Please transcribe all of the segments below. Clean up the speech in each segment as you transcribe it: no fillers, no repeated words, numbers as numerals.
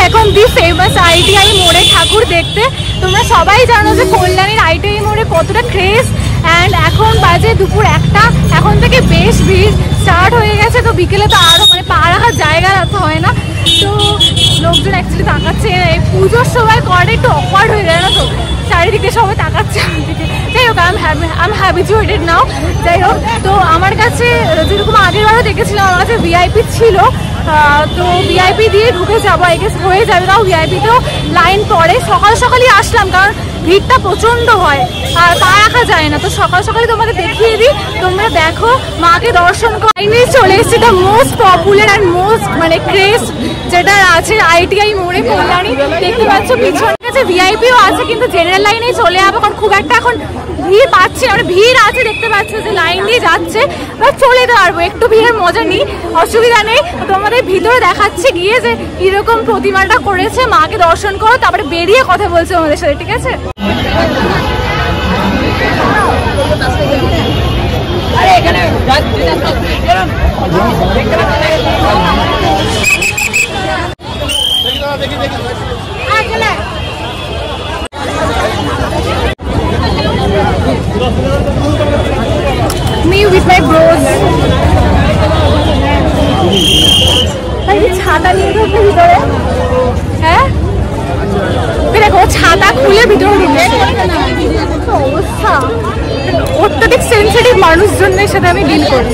এখন দি famous ITI মোড়ে ঠাকুর দেখতে। তোমরা সবাই জানো যে কল্যাণীর ITI মোড়ে কতটা ক্রেজ। অ্যান্ড এখন বাজে দুপুর 1টা, এখন থেকে বেশ ভিড় স্টার্ট হয়ে গেছে। তো বিকেলে তো আরও মানে পা রাখার জায়গা রাখতে হয় না, তো লোকজন অ্যাকচুয়ালি তাকাচ্ছে। এই পুজোর সময় করে একটু অকওয়ার্ড হয়ে যায় না, তো চারিদিকে সবাই তাকাচ্ছে আমাদিকে। যাই হোক, আই এম হ্যাবিচুয়েটেড নাও। যাই হোক, তো আমার কাছে যেরকম আগের বারও দেখেছিলাম আমার কাছে VIP ছিল, তো VIP দিয়ে ঢুকে যাবো আই গেস হয়ে যাবে। তাও VIPতেও লাইন পড়ে। সকাল সকালই আসলাম কারণ ভিড়টা প্রচণ্ড হয় আর পা রাখা যায় না। তো সকাল সকালই তোমাকে দেখিয়ে দিই, তোমরা দেখো মাকে দর্শন করে চলে এসেছে। The most popular and most মানে ক্রেজ যেটা আছে ITI মোড়ে কল্যাণী। দেখতে পাচ্ছ পিছনে কাছে VIPও আছে, কিন্তু জেনারেল লাইনেই চলে যাবো কারণ খুব একটা এখন ভিড় পাচ্ছে না। ভিড় আছে দেখতে পাচ্ছ যে লাইন দিয়ে যাচ্ছে, চলে যেতে পারবো, একটু ভিড়ের মজা নিই, অসুবিধা নেই। তোমাদের ভিতরে দেখাচ্ছে গিয়ে যে কিরকম প্রতিমাটা করেছে। মাকে দর্শন করো, তারপরে বেরিয়ে কথা বলছে আমাদের সাথে, ঠিক আছে? Me with my bros. ছাতা নিয়ে ঢুকবে ভিতরে, হ্যাঁ দেখো ছাতা খুলে ভিতরে ঢুকবে। অবস্থা, অত্যাধিক সেন্সিটিভ মানুষজনের সাথে আমি ডিল করি।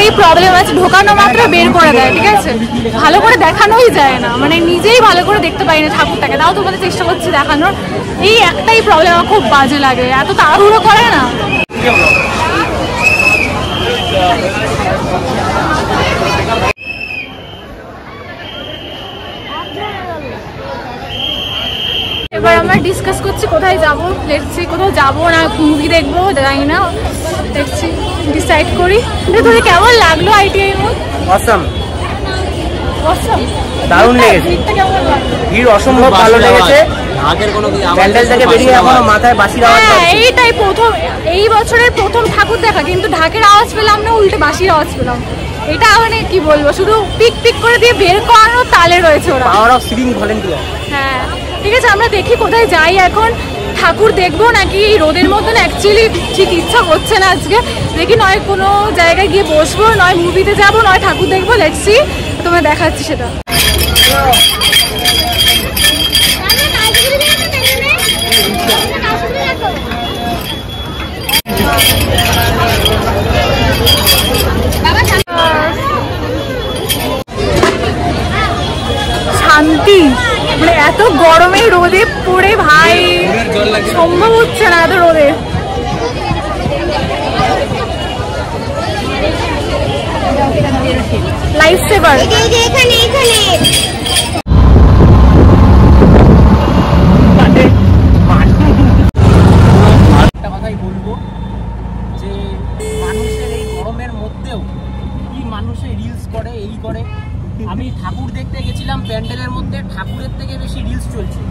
এই প্রবলেম আছে, ঢোকানো মাত্র বের করে দেয়, ঠিক আছে? ভালো করে দেখানোই যায় না, মানে নিজেই ভালো করে দেখতে পাই না ঠাকুরটাকে। তাও তোমাদের চেষ্টা করছি দেখানোর। এই একটাই প্রবলেম, আমার খুব বাজে লাগে, এত তাড়াহুড়ো করে না। এবার আমরা ডিসকাস করছি কোথায় যাবো। দেখছি কোথাও যাবো না মুভি দেখবো, জানি না, দেখছি ডিসাইড করি। তোদের কেমন লাগলো ITI মোড়? অসম, অসম, দারুণ লেগেছে। ভিড় অসম্ভব ভালো লেগেছে। প্যান্ডেল থেকে বেরিয়ে এখনো মাথায় বাঁশির আওয়াজ পাচ্ছি। এইটাই প্রথম, এই বছরের প্রথম ঠাকুর দেখা, কিন্তু ঢাকের আওয়াজ পেলাম না, উল্টে বাঁশির আওয়াজ পেলাম। এটা মানে কি বলবো, শুধু পিক পিক করে দিয়ে বের করানো তালে রয়েছে ওরা। Power of serving volunteer. হ্যাঁ ঠিক আছে, আমরা দেখি কোথায় যাই এখন। ঠাকুর দেখবো নাকি এই রোদের মধ্যে না অ্যাকচুয়ালি ঠিক ইচ্ছা হচ্ছে না আজকে। দেখি নয় কোনো জায়গায় গিয়ে বসবো, নয় মুভিতে যাবো, নয় ঠাকুর দেখবো। লেটস সি, তোমরা দেখাচ্ছি সেটা। শান্তি, মানে এত গরমে রোদে পড়ে ভাই সম্ভব হচ্ছে না এত রোদে। Life saver. একটা কথাই বলবো যে মানুষের এই গরমের মধ্যেও কি মানুষের রিলস করে, এই করে। আমি ঠাকুর দেখতে গেছিলাম প্যান্ডেলের মধ্যে, ঠাকুরের থেকে বেশি রিলস চলছে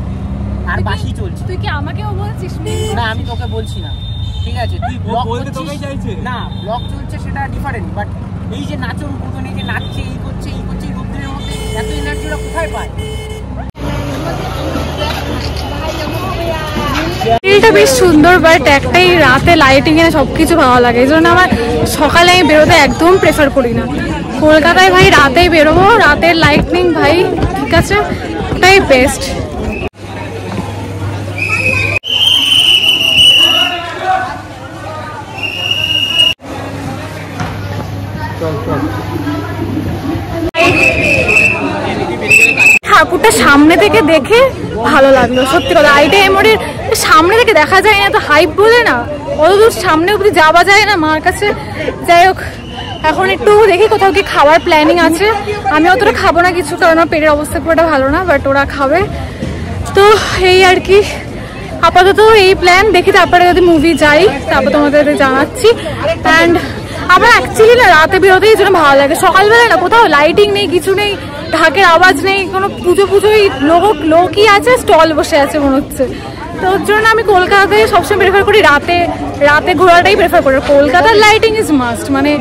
আর বাসি চলছে। তুই কি আমাকেও বলছিস? না, আমি তোকে বলছি না, ঠিক আছে? তুই ব্লগ করছিস না, ব্লগ চলছে সেটা ডিফারেন্ট, বাট এই যে নাচন কুদন, এই যে নাচছে, এই করছে, এই করছে, এই রোদ্রের মধ্যে এত এনার্জি ওরা কোথায় পায়? এটা বেশ সুন্দর, বাট একটাই রাতে লাইটিং এ সবকিছু ভালো লাগে। এই জন্য আমার সকালে আমি বেরোতে একদম প্রেফার করি না। কলকাতায় ভাই রাতেই বেরোবো, রাতের লাইটিং ভাই ঠিক আছে, ওটাই বেস্ট। ঠাকুরটা সামনে থেকে দেখে ভালো লাগলো, সত্যি কথা। ITI মোড়ের সামনে থেকে দেখা যায় না, তো হাইপ বলে না, অত দূর সামনে অব্দি যাওয়া যায় না মার কাছে। যাই হোক, এখন একটু দেখি কোথাও কি খাবার প্ল্যানিং আছে। আমি অতটা খাবো না কিছু, কারণ আমার পেটের অবস্থা খুব একটা ভালো না, বাট ওরা খাবে। তো এই আর কি, আপাতত এই প্ল্যান। দেখি তারপরে যদি মুভি যাই তারপর তোমাদের জানাচ্ছি। অ্যান্ড আমার অ্যাকচুয়ালি না রাতে বেরোতেই জন্য ভালো লাগে। সকালবেলা না কোথাও লাইটিং নেই, কিছু নেই, ঢাকের আওয়াজ নেই, কোনো পুজোই লোকই আছে, স্টল বসে আছে মনে হচ্ছে। তো ওর জন্য আমি কলকাতায় সবসময় প্রেফার করি রাতে ঘোরাটাই প্রেফার করি। কলকাতার লাইটিং ইজ মাস্ট, মানে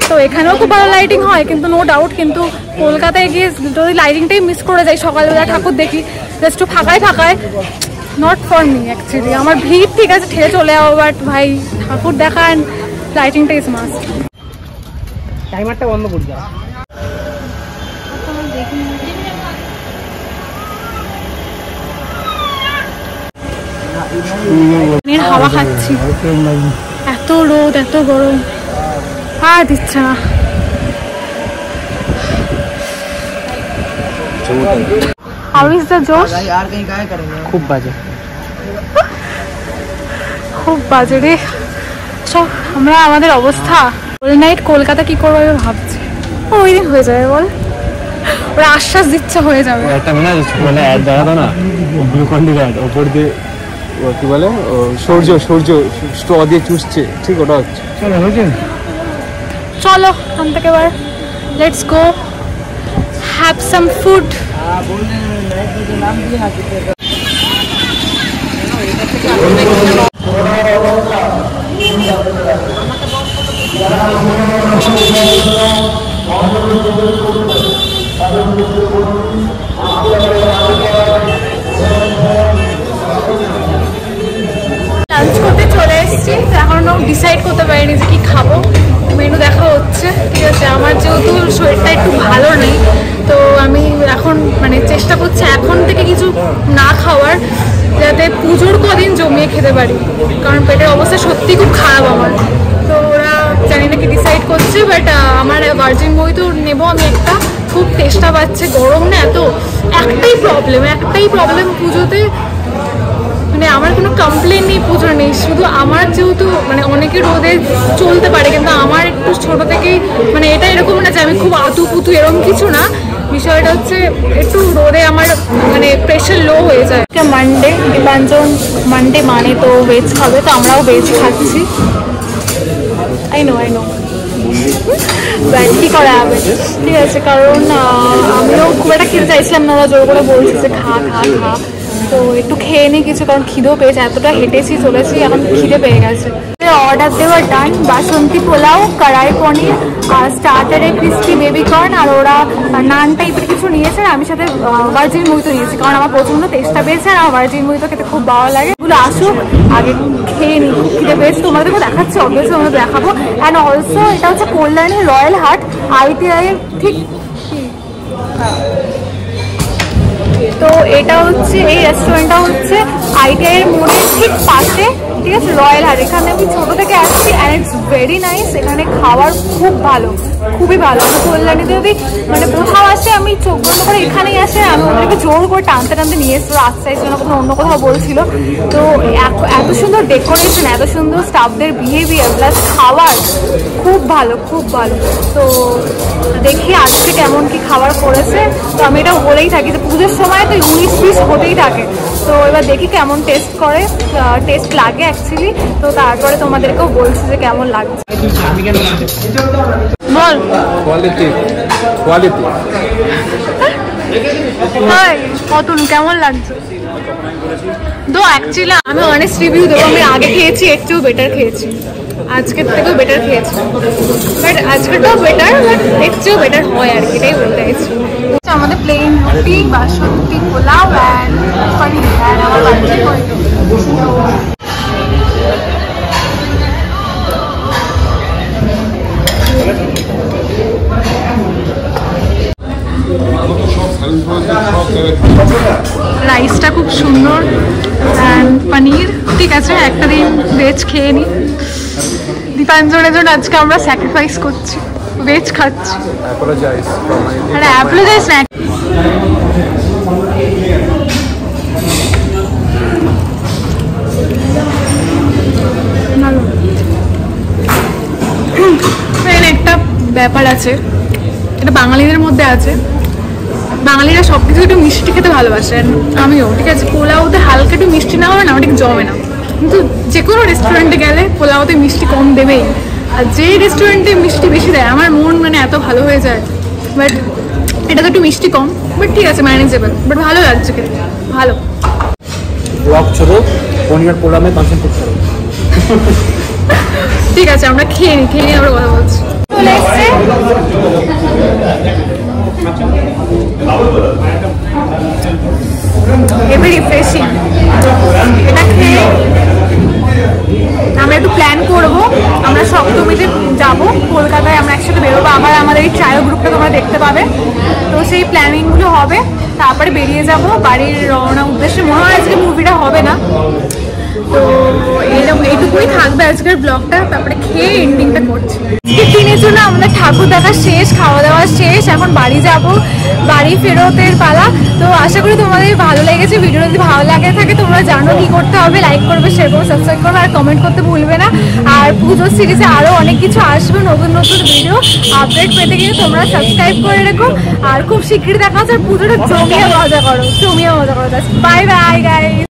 তো এখানেও খুব ভালো লাইটিং হয় কিন্তু নো ডাউট, কিন্তু কলকাতায় গিয়ে যদি লাইটিংটাই মিস করে যাই, সকালবেলা ঠাকুর দেখি জাস্ট ফাঁকায় নট ফর মি অ্যাকচুয়ালি। আমার ভিড় ঠিক আছে ঠেলে চলে যাবো, বাট ভাই ঠাকুর দেখা অ্যান্ড লাইটিংটা ইজ মাস্ট। টাইমারটা বন্ধ করে দাও। হাওয়া খাচ্ছি, এত রোদ এত গরম আর দিচ্ছে না। How is the Josh? খুব বাজে, খুব বাজে রে সব। আমরা আমাদের অবস্থা হোল নাইট কলকাতা কি করবো আমি ভাবছি। ওই দিন হয়ে যাবে বল, ওরা আশ্বাস দিচ্ছে হয়ে যাবে। একটা মনে আছে ছোটবেলায় অ্যাড দেখাতো না, গ্লুকন্ডির অ্যাড, ওপর দিয়ে কি বলে সূর্য স্ট্র দিয়ে চুষছে, ঠিক ওটা হচ্ছে। চলো এখান থেকে এবার let's go have some food. Lunch করতে চলে এসেছি, এখনো ডিসাইড করতে পারিনি যে কি খাবো, মেনু দেখা হচ্ছে। ঠিক আছে, আমার যেহেতু শরীরটা একটু ভালো নেই, তো আমি এখন মানে চেষ্টা করছি এখন থেকে কিছু না খাওয়ার, যাতে পুজোর কদিন জমিয়ে খেতে পারি, কারণ পেটের অবস্থা সত্যি খুব খারাপ আমার। তো ওরা জানি না কি ডিসাইড করছে, বাট আমার ভার্জিন মই তো নেবো আমি একটা, খুব টেস্টটা পাচ্ছে, গরম না এত। একটাই প্রবলেম পুজোতে, মানে আমার কোনো কমপ্লেন নেই পুজো নেই, শুধু আমার যেহেতু মানে অনেকে রোদে চলতে পারে, কিন্তু আমার একটু ছোট থেকেই মানে এটা এরকম না যে আমি খুব আতু পুতু এরকম কিছু না, বিষয়টা হচ্ছে একটু রোদে আমার মানে প্রেশার লো হয়ে যায়। মানডে দীপাঞ্জন মানডে মানে তো ভেজ খাবে, তো আমরাও ভেজ খাচ্ছি। আই নো কি করা যাবে, ঠিক আছে, কারণ আমিও খুব একটা খেতে চাইছিলাম না, ওরা জোর করে বলছি যে খা, তো একটু খেয়ে নিই কিছু, কারণ খিদেও পেয়েছে, এতটা হেঁটেছি চলেছি, এখন খিদে পেয়ে গেছে। অর্ডার দেওয়ার ডান, বাসন্তী পোলাও, কড়াই পনির, আর স্টার্টারে ক্রিস্পি বেবিকর্ন, আর ওরা নান টাইপের কিছু নিয়েছে, আর আমি সাথে ভার্জিন মুই তো নিয়েছি, কারণ আমার প্রচণ্ড টেস্টটা পেয়েছে, আর আমার ভার্জিন মুই তো খেতে খুব ভালো লাগে। এগুলো আসুক আগে খেয়ে নিই, খুব খিদে পেয়েছে, তোমাদেরকে দেখাচ্ছি, অবভিয়াসলি তোমাদের দেখাবো। অ্যান্ড অলসো এটা হচ্ছে কল্যাণী রয়্যাল হাট ITI এর ঠিক, তো এটা হচ্ছে এই রেস্টুরেন্টটা হচ্ছে ITI এর মোড়ের ঠিক পাশে, ঠিক আছে, রয়্যাল হাট। এখানে আমি ছোটো থেকে আসছি অ্যান্ড ইটস ভেরি নাইস, এখানে খাবার খুব ভালো, খুবই ভালো। আমি কল্যাণীতে যদি মানে কোথাও আসে আমি চোখ বন্ধ করে এখানেই আসে, আমি ওদেরকে জোর করে টানতে নিয়ে এসেছি, রাস্তায় জন্য কোথাও অন্য কোথাও বলছিল। তো এত সুন্দর ডেকোরেশন, এত সুন্দর স্টাফদের বিহেভিয়ার প্লাস খাবার খুব ভালো। তো দেখি আজকে কেমন কি খাবার করেছে। তো আমি এটা বলেই থাকি যে পুজোর সময় তো 19 পিস হতেই থাকে, তো এবার দেখি কেমন টেস্ট লাগে অ্যাকচুয়ালি। তো তারপরে তোমাদেরকেও বলছি যে কেমন লাগছে। বল কোয়ালিটি অতুল কেমন লাগছে? তো অ্যাকচুয়ালি আমি অনেস্ট রিভিউ দেবো, আমি আগে খেয়েছি এর চেয়েও বেটার খেয়েছি, আজকের থেকেও বেটার খেয়েছি, বাট আজকেরটাও বেটার, বাট এর চেয়েও বেটার হয় আর কি, এটাই বলতে চাইছি। আমাদের প্লেন রুটি, বাসন্তী পোলাও অ্যান্ড পনির, অ্যান্ড আমার বাড়িতে রাইসটা খুব সুন্দর অ্যান্ড পনির, ঠিক আছে, একটা দিন ভেজ খেয়ে নিই। দীপাঞ্জনের জন্য আজকে আমরা স্যাক্রিফাইস করছি, ভেজ খাচ্ছি। আরে অ্যাপোলোজাইজ না, একটা ব্যাপার আছে, এটা বাঙালিদের মধ্যে আছে, বাঙালিরা সব কিছু একটু মিষ্টি খেতে ভালোবাসে, আমিও, ঠিক আছে। পোলাওতে হালকা একটু মিষ্টি না হলে না ঠিক জমে না, কিন্তু যে কোনো রেস্টুরেন্টে গেলে পোলাওতে মিষ্টি কম দেবেই, আর যে রেস্টুরেন্টে মিষ্টি বেশি দেয় আমার মন মানে এত ভালো হয়ে যায়, বাট এটা তো একটু মিষ্টি কম, বাট ঠিক আছে ম্যানেজেবল, বাট ভালো লাগছে খেতে, ভালো। ব্লগ ছোড়ো, পরিবার প্রোগ্রামে কনসেন্ট্রেট করো। ঠিক আছে, আমরা খেয়ে নিই আমরা কথা বলছি। চলে এসছে হেভি রিফ্রেশিং। এটা খেয়ে আমরা একটু প্ল্যান করব, আমরা সপ্তমীতে যাব কলকাতায়, আমরা একসাথে বেরোবো আবার, আমাদের এই ট্রায়ো গ্রুপটা তোমরা দেখতে পাবে। তো সেই প্ল্যানিংগুলো হবে, তারপরে বেরিয়ে যাব বাড়ির রওনা উদ্দেশ্যে। মনে হয় আজকে মুভিটা হবে না, তো এরকম এইটুকুই থাকবে আজকের ব্লগটা। তারপরে খেয়ে এন্ডিংটা করছি। দিনের জন্য আমাদের ঠাকুর দেখা শেষ, খাওয়া দাওয়া শেষ, এখন বাড়ি যাব, বাড়ি ফেরতের পালা। তো আশা করি তোমাদের ভালো লেগেছে। ভিডিও যদি ভালো লাগে থাকে তোমরা জানো কি করতে হবে, লাইক করবে, শেয়ার করবে, সাবস্ক্রাইব করবে আর কমেন্ট করতে ভুলবে না। আর পুজোর সিরিজে আরও অনেক কিছু আসবে, নতুন নতুন ভিডিও আপডেট পেতে গিয়ে তোমরা সাবস্ক্রাইব করে রেখো। আর খুব শীঘ্রই দেখা হচ্ছে। পুজোটা জমিয়ে মজা করো, বাই বাই গাইস।